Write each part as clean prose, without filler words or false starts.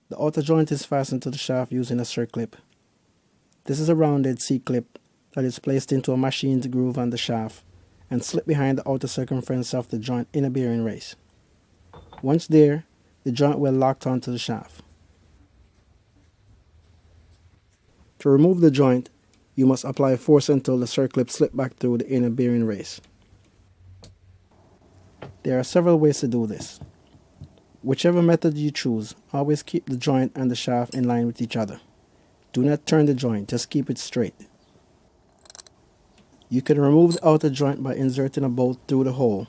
The outer joint is fastened to the shaft using a circlip. This is a rounded C-clip that is placed into a machined groove on the shaft and slipped behind the outer circumference of the joint in a bearing race. Once there, the joint will lock onto the shaft. To remove the joint, you must apply force until the circlip slips back through the inner bearing race. There are several ways to do this. Whichever method you choose, always keep the joint and the shaft in line with each other. Do not turn the joint, just keep it straight. You can remove the outer joint by inserting a bolt through the hole.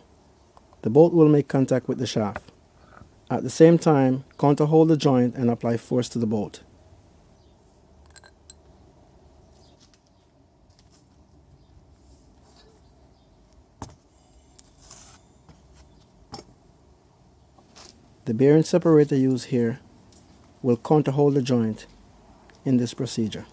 The bolt will make contact with the shaft. At the same time, counterhold the joint and apply force to the bolt. The bearing separator used here will counterhold the joint in this procedure.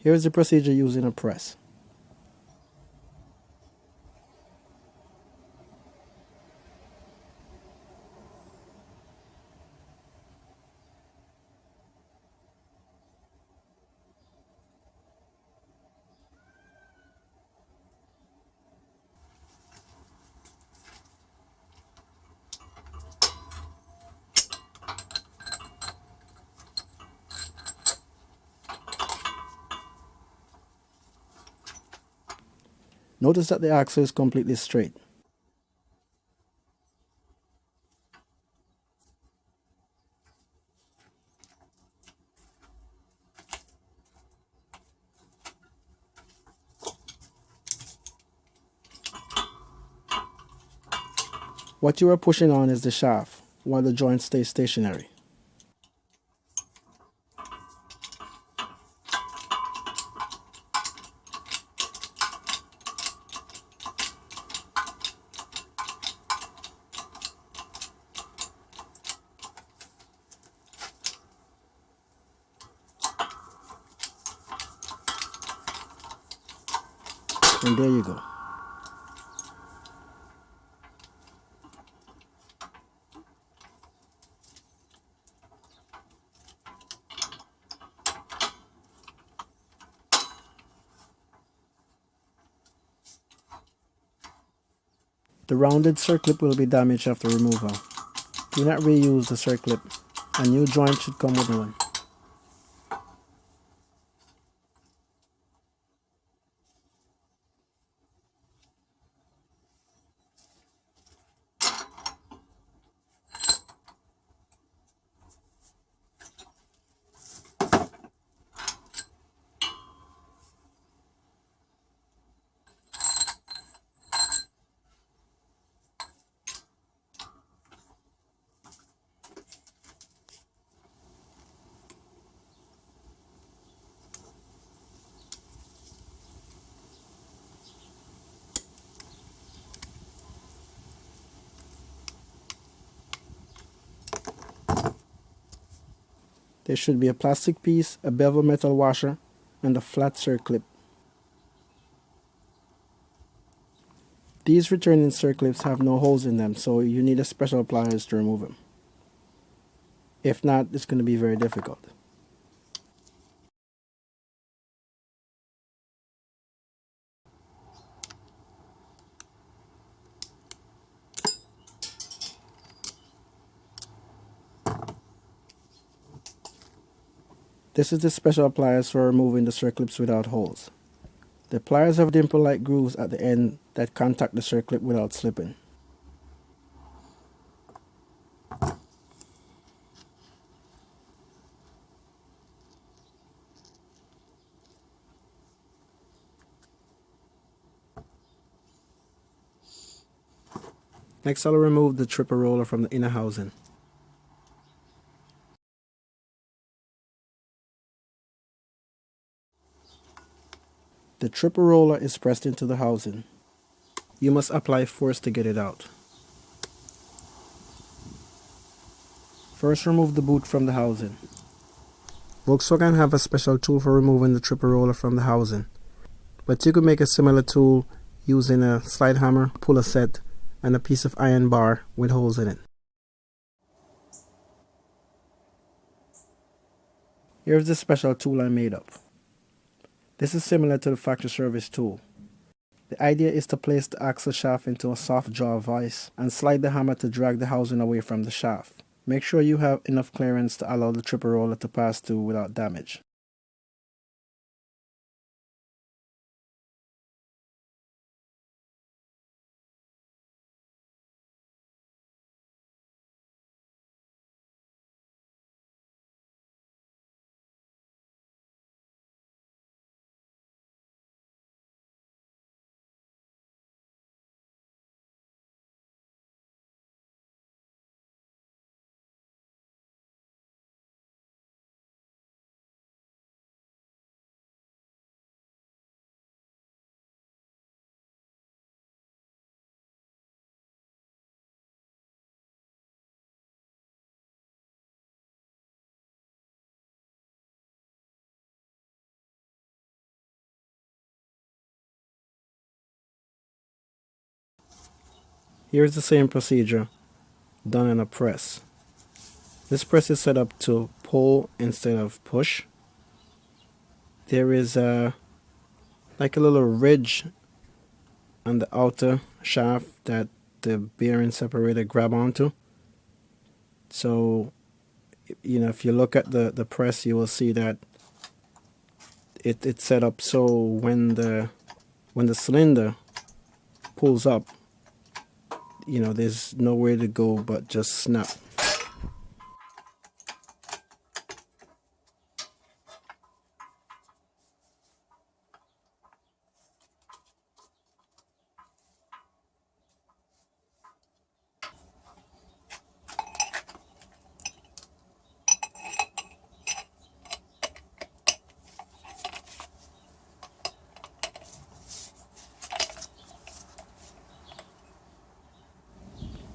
Here is the procedure using a press. Notice that the axle is completely straight. What you are pushing on is the shaft, while the joint stays stationary. And there you go. The rounded circlip will be damaged after removal. Do not reuse the circlip. A new joint should come with one. There should be a plastic piece, a bevel metal washer, and a flat circlip. These returning circlips have no holes in them, so you need a special pliers to remove them. If not, it's going to be very difficult. This is the special pliers for removing the circlips without holes. The pliers have dimple-like grooves at the end that contact the circlip without slipping. Next, I'll remove the tripper roller from the inner housing. The tripper roller is pressed into the housing. you must apply force to get it out. First, remove the boot from the housing. Volkswagen have a special tool for removing the tripper roller from the housing, but you could make a similar tool using a slide hammer, puller set, and a piece of iron bar with holes in it. Here's the special tool I made up. This is similar to the factory service tool. The idea is to place the axle shaft into a soft jaw vise and slide the hammer to drag the housing away from the shaft. Make sure you have enough clearance to allow the tripper roller to pass through without damage. Here's the same procedure done in a press. This press is set up to pull instead of push. There is like a little ridge on the outer shaft that the bearing separator grab onto. So, if you look at the press, you will see that it's set up so when the cylinder pulls up, there's nowhere to go but just snap.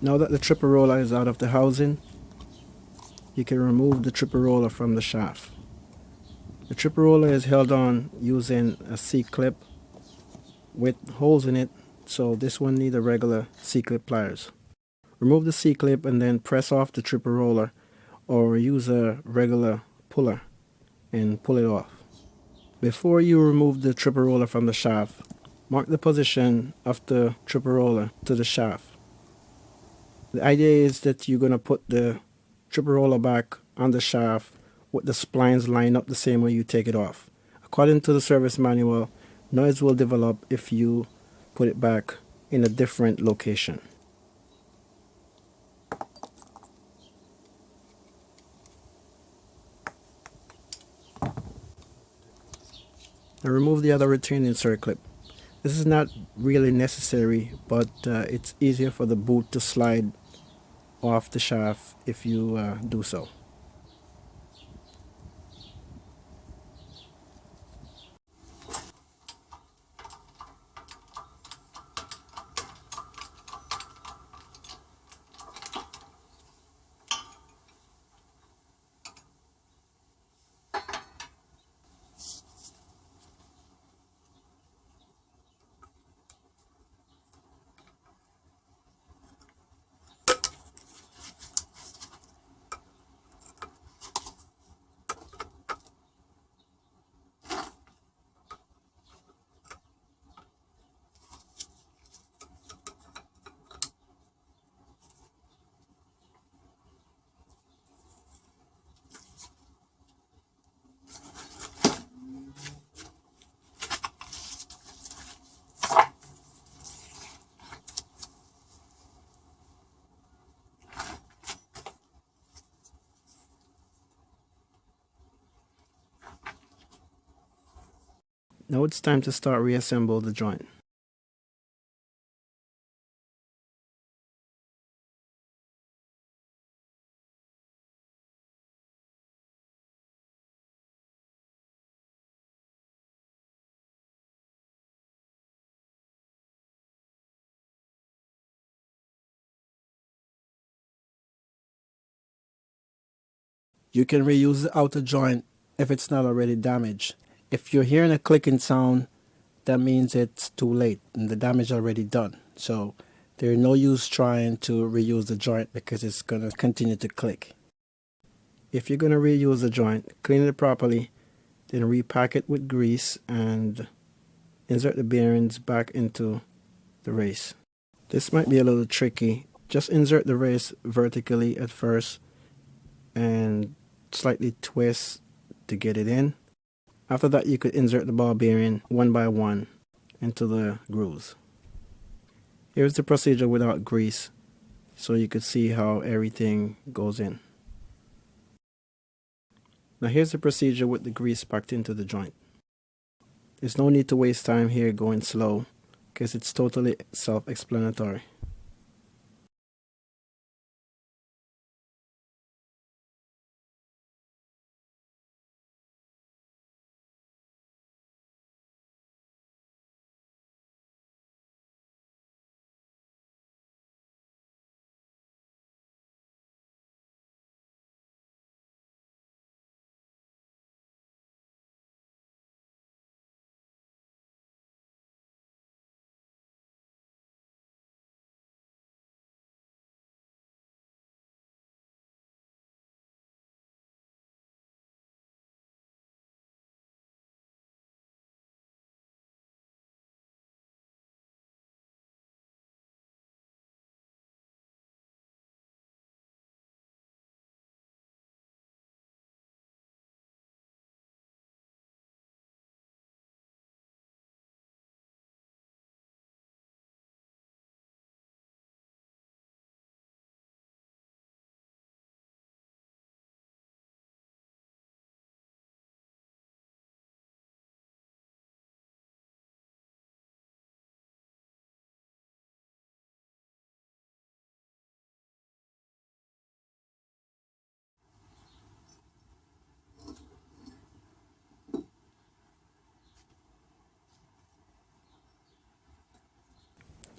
Now that the tripper roller is out of the housing, you can remove the tripper roller from the shaft. The tripper roller is held on using a C-clip with holes in it, so this one needs a regular C-clip pliers. Remove the C-clip and then press off the tripper roller or use a regular puller and pull it off. Before you remove the tripper roller from the shaft, mark the position of the tripper roller to the shaft. The idea is that you're going to put the tripper roller back on the shaft with the splines lined up the same way you take it off. According to the service manual, noise will develop if you put it back in a different location. Now remove the other retaining circlip. This is not really necessary, but it's easier for the boot to slide off the shaft if you do so. Now it's time to start reassemble the joint. You can reuse the outer joint if it's not already damaged. If you're hearing a clicking sound, that means it's too late and the damage already done. So there's no use trying to reuse the joint because it's going to continue to click. If you're going to reuse the joint, clean it properly, then repack it with grease and insert the bearings back into the race. This might be a little tricky. Just insert the race vertically at first and slightly twist to get it in. After that, you could insert the ball bearing one by one into the grooves. Here's the procedure without grease, so you could see how everything goes in. Now here's the procedure with the grease packed into the joint. There's no need to waste time here going slow, because it's totally self-explanatory.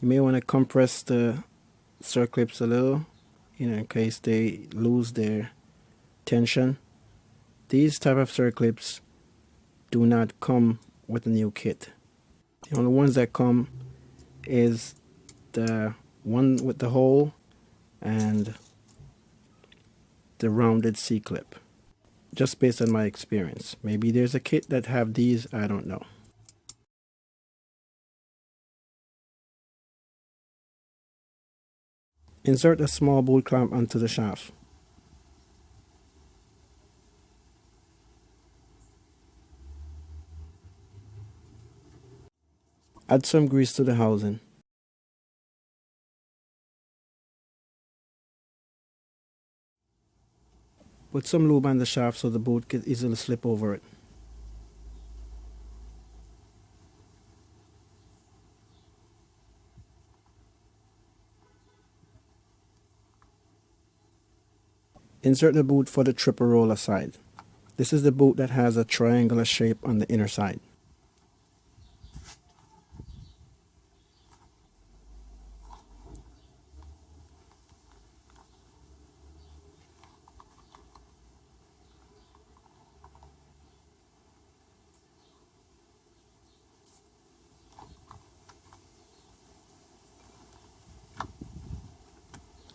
You may want to compress the circlips a little, in case they lose their tension. These type of circlips do not come with a new kit. The only ones that come is the one with the hole and the rounded C-clip. Just based on my experience. Maybe there's a kit that have these, I don't know. Insert a small boot clamp onto the shaft. Add some grease to the housing. Put some lube on the shaft so the boot can easily slip over it. Insert the boot for the triple roller side. This is the boot that has a triangular shape on the inner side.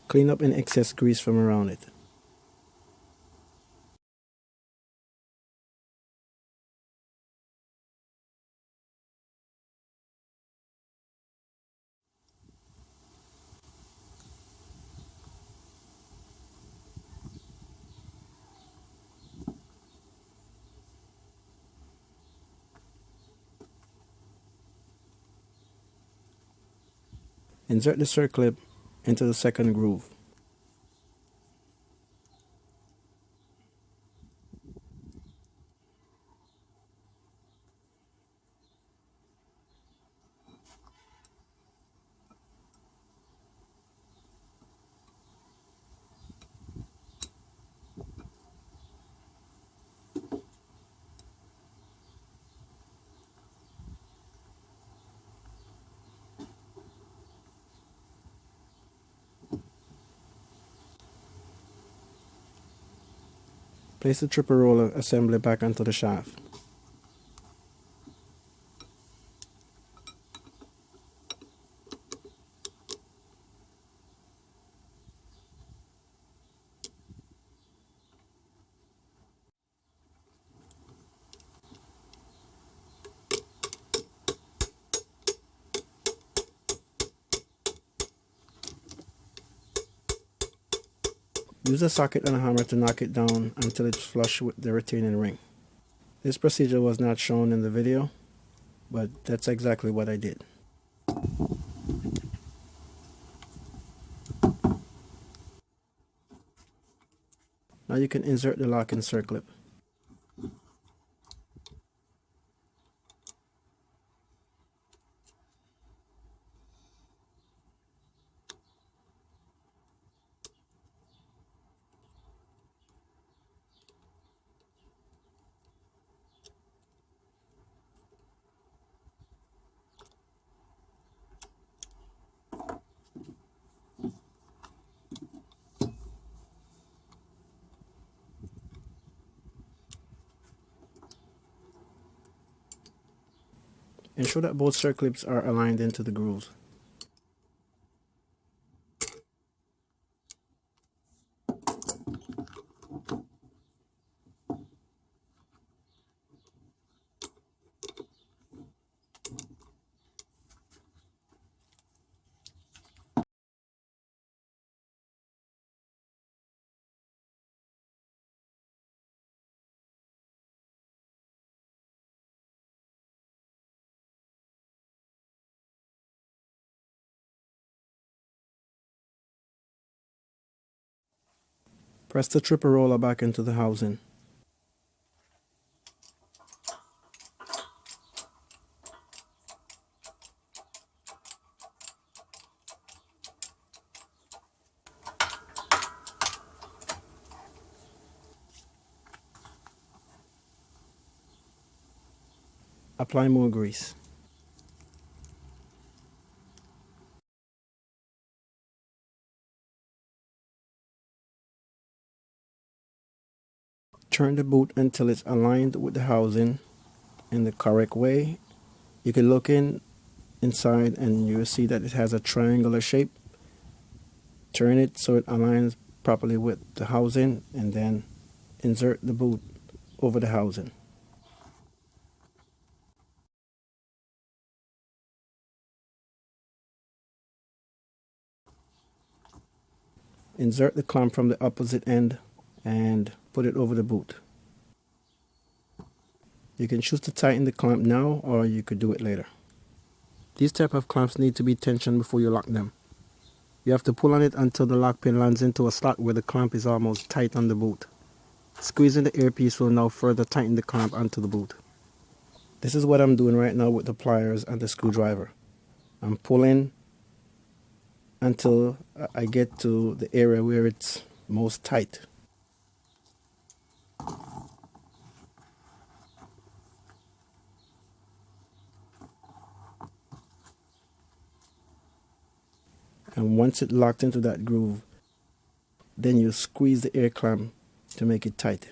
Clean up any excess grease from around it. Insert the circlip into the second groove. Place the triple roller assembly back onto the shaft. Use a socket and a hammer to knock it down until it's flush with the retaining ring. This procedure was not shown in the video, but that's exactly what I did. Now you can insert the lock-in circlip. Ensure that both circlips are aligned into the grooves. Press the triple roller back into the housing. Apply more grease. Turn the boot until it's aligned with the housing in the correct way. You can look inside and you will see that it has a triangular shape. Turn it so it aligns properly with the housing and then insert the boot over the housing. Insert the clamp from the opposite end and put it over the boot. You can choose to tighten the clamp now or you could do it later. These type of clamps need to be tensioned before you lock them. You have to pull on it until the lock pin lands into a slot where the clamp is almost tight on the boot. Squeezing the earpiece will now further tighten the clamp onto the boot. This is what I'm doing right now with the pliers and the screwdriver. I'm pulling until I get to the area where it's most tight. And once it's locked into that groove, then you squeeze the air clamp to make it tight.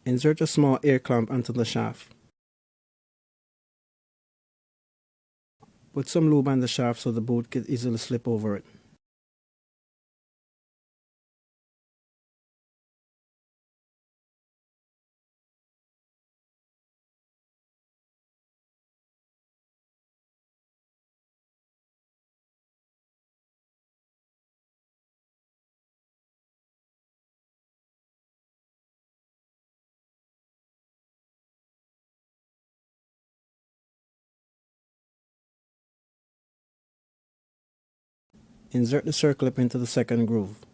Insert a small air clamp onto the shaft. Put some lube on the shaft so the boot can easily slip over it. Insert the circlip into the second groove.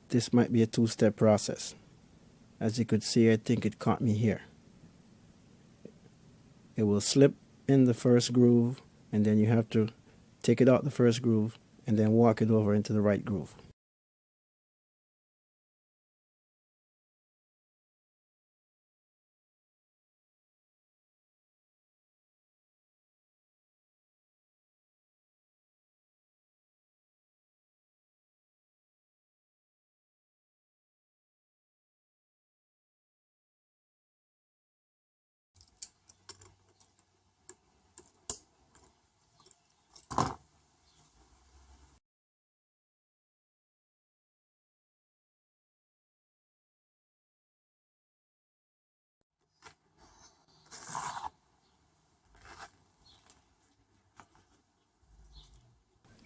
This might be a two-step process. As you could see, I think it caught me here. It will slip in the first groove, and then you have to take it out the first groove and then walk it over into the right groove.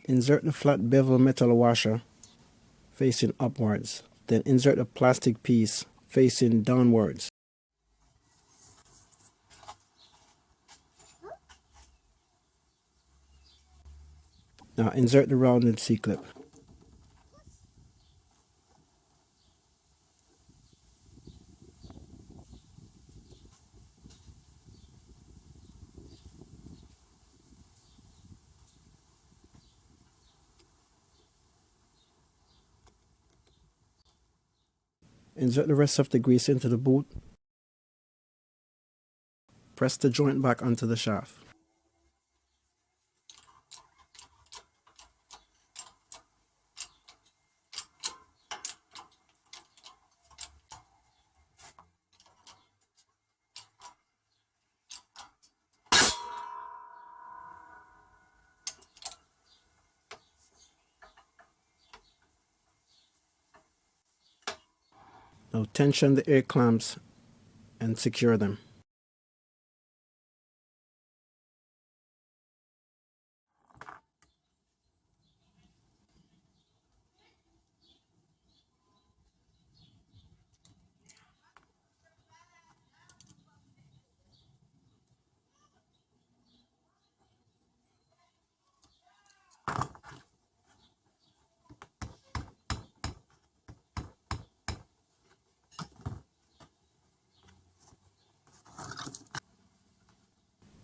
Insert the flat bevel metal washer facing upwards. Then insert a plastic piece facing downwards. Now insert the rounded C-clip. Insert the rest of the grease into the boot. Press the joint back onto the shaft. Now tension the air clamps and secure them.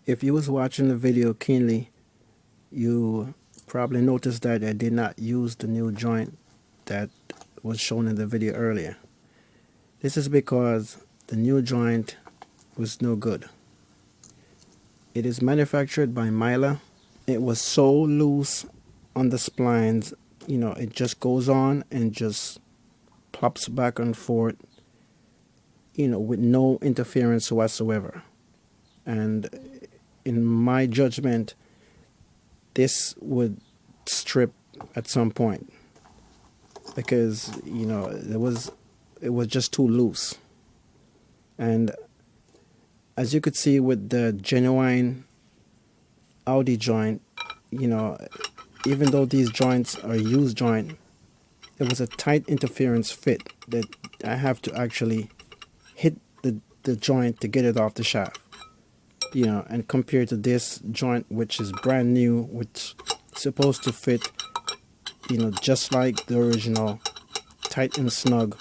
If you was watching the video keenly, you probably noticed that I did not use the new joint that was shown in the video earlier. This is because the new joint was no good. It is manufactured by Myla. It was so loose on the splines, it just goes on and just plops back and forth, with no interference whatsoever. And in my judgment, this would strip at some point because it was just too loose. And as you could see with the genuine Audi joint, even though these joints are used joint, it was a tight interference fit that I have to actually hit the joint to get it off the shaft. And compared to this joint, which is brand new, which is supposed to fit, just like the original, tight and snug,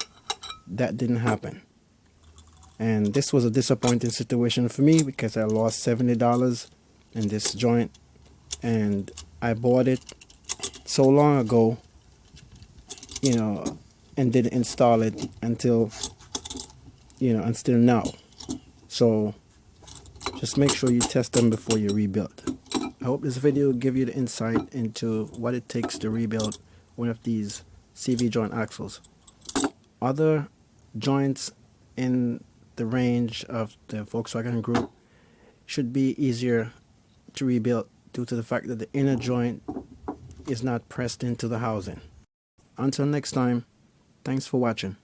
that didn't happen. And this was a disappointing situation for me because I lost $70 in this joint, and I bought it so long ago, and didn't install it until now. So just make sure you test them before you rebuild. I hope this video will give you the insight into what it takes to rebuild one of these CV joint axles. Other joints in the range of the Volkswagen group should be easier to rebuild due to the fact that the inner joint is not pressed into the housing. Until next time, thanks for watching.